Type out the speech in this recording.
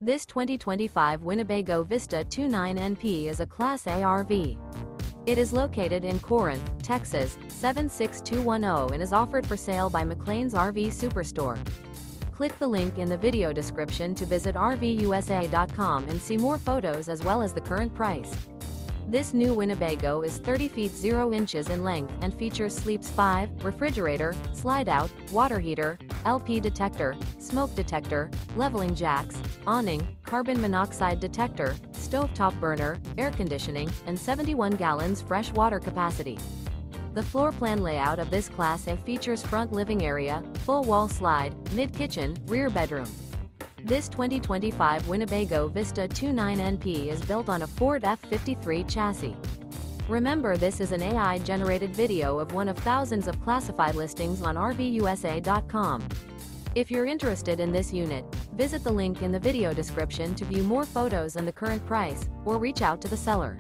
This 2025 Winnebago Vista 29NP is a Class A RV. It is located in Corinth, Texas, 76210 and is offered for sale by McClain's RV Superstore. Click the link in the video description to visit RVUSA.com and see more photos as well as the current price. This new Winnebago is 30 feet 0 inches in length and features sleeps 5, refrigerator, slide-out, water heater, LP detector, smoke detector, leveling jacks, awning, carbon monoxide detector, stovetop burner, air conditioning, and 71 gallons fresh water capacity. The floor plan layout of this Class A features front living area, full wall slide, mid-kitchen, rear bedroom. This 2025 Winnebago Vista 29NP is built on a Ford F53 chassis. Remember, this is an AI-generated video of one of thousands of classified listings on RVUSA.com. If you're interested in this unit, visit the link in the video description to view more photos and the current price, or reach out to the seller.